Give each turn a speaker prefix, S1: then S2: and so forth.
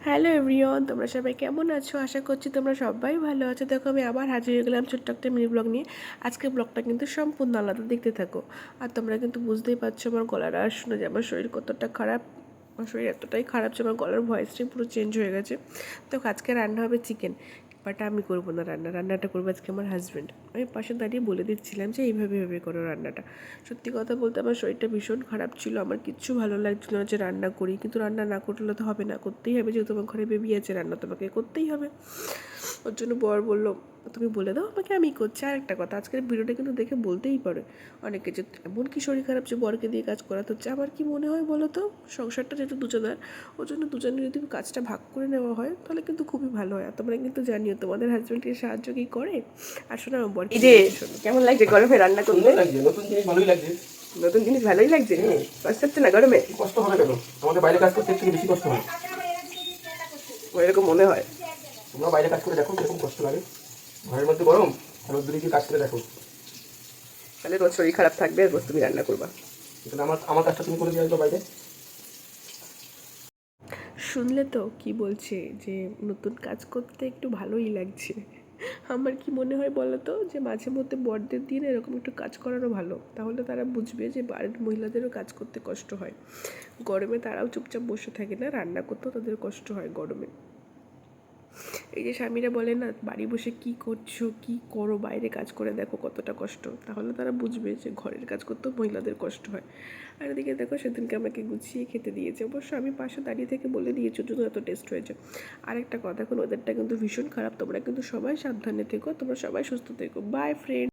S1: Hello everyone, তোমরা সবাই কেমন আছো? আশা করছি তোমরা সবাই ভালো আছো। দেখো আমি আবার হাজির হয়ে গেলাম ছোট্ট একটা মিনি ব্লগ নিয়ে। আজকে ব্লগটা কিন্তু সম্পূর্ণ আলাদা, দেখতে থাকো। আর তোমরা কিন্তু বুঝতেই পারছো আমার গলার আর শুনে যে আমার শরীর কতটা খারাপ। আমার শরীর এতটাই খারাপ যে আমার গলার ভয়েসটাই পুরো চেঞ্জ হয়ে গেছে। তো আজকে রান্না হবে চিকেন, বাট আমি করবো না রান্নাটা করবো আজকে আমার হাজব্যান্ড। আমি পাশে দাঁড়িয়ে বলে দিচ্ছিলাম যে এইভাবে করো রান্নাটা। সত্যি কথা বলতে আমার শরীরটা ভীষণ খারাপ ছিল, আমার কিচ্ছু ভালো লাগছিল না যে রান্না করি, কিন্তু রান্না না করলে তো হবে না, করতেই হবে, যেহেতু তোমার ঘরে বেবি আছে, রান্না তোমাকে করতেই হবে। ওর জন্য বর বললো তুমি বলে দাও আমাকে, আমি করছি। আর একটা কথা, আজকের ভিডিওটা কিন্তু দেখে বলতেই পারে অনেকে যে এমন কি শরীর খারাপ যে বরকে দিয়ে কাজ করাতে হচ্ছে। আমার কি মনে হয় বলো তো, সংসারটা যেহেতু দুজনের, ওর জন্য দুজনে যদি কাজটা ভাগ করে নেওয়া হয় তাহলে কিন্তু খুবই ভালো হয়। আর তোমরা কিন্তু জানিও তোমাদের হাজব্যান্ডকে সাহায্য কি করে। আর শোনো আমার বর এই যে কেমন লাগছে গরমে রান্না করতে?
S2: নতুন জিনিস ভালোই লাগছে।
S1: নতুন জিনিস ভালোই লাগছে, কষ্ট হচ্ছে না গরমে?
S2: কষ্ট হবে কেন? আমাদের বাইরে কাজ করতে থেকে বেশি কষ্ট হয়।
S1: এরকম মনে হয়।
S2: তোমরা বাইরে কাজ করে দেখো কিরকম কষ্ট লাগে। ঘরের মধ্যে গরম, আর রোদ্দুরে গিয়ে কাজ করে দেখো।
S1: তাহলে রোজ শরীর খারাপ থাকবে আর রোজ তুমি রান্না করবা।
S2: এখানে আমার কাজটা তুমি করে দিয়ে আসবে বাইরে।
S1: শুনলে তো কি বলছে যে নতুন কাজ করতে একটু ভালোই লাগছে। আমার কি মনে হয় বলো তো, যে মাঝে মধ্যে বড়দের দিন এরকম একটু কাজ করানো ভালো, তাহলে তারা বুঝবে যে বাড়ির মহিলাদেরও কাজ করতে কষ্ট হয়। গরমে তারাও চুপচাপ বসে থাকে না, রান্না করতেও তাদের কষ্ট হয় গরমে। এই যে স্বামীরা বলে না বাড়ি বসে কি করছো, কি করো, বাইরে কাজ করে দেখো কতটা কষ্ট, তাহলে তারা বুঝবে যে ঘরের কাজ করতেও মহিলাদের কষ্ট হয়। আর এদিকে দেখো সেদিনকে আমাকে গুছিয়ে খেতে দিয়েছে, অবশ্য আমি পাশে দাঁড়িয়ে থেকে বলে দিয়েছি ওর জন্য এত টেস্ট হয়েছে। আরেকটা কথা, এখন ওদেরটা কিন্তু ভীষণ খারাপ, তোমরা কিন্তু সবাই সাবধানে থেকো, তোমরা সবাই সুস্থ থেকো। By friend.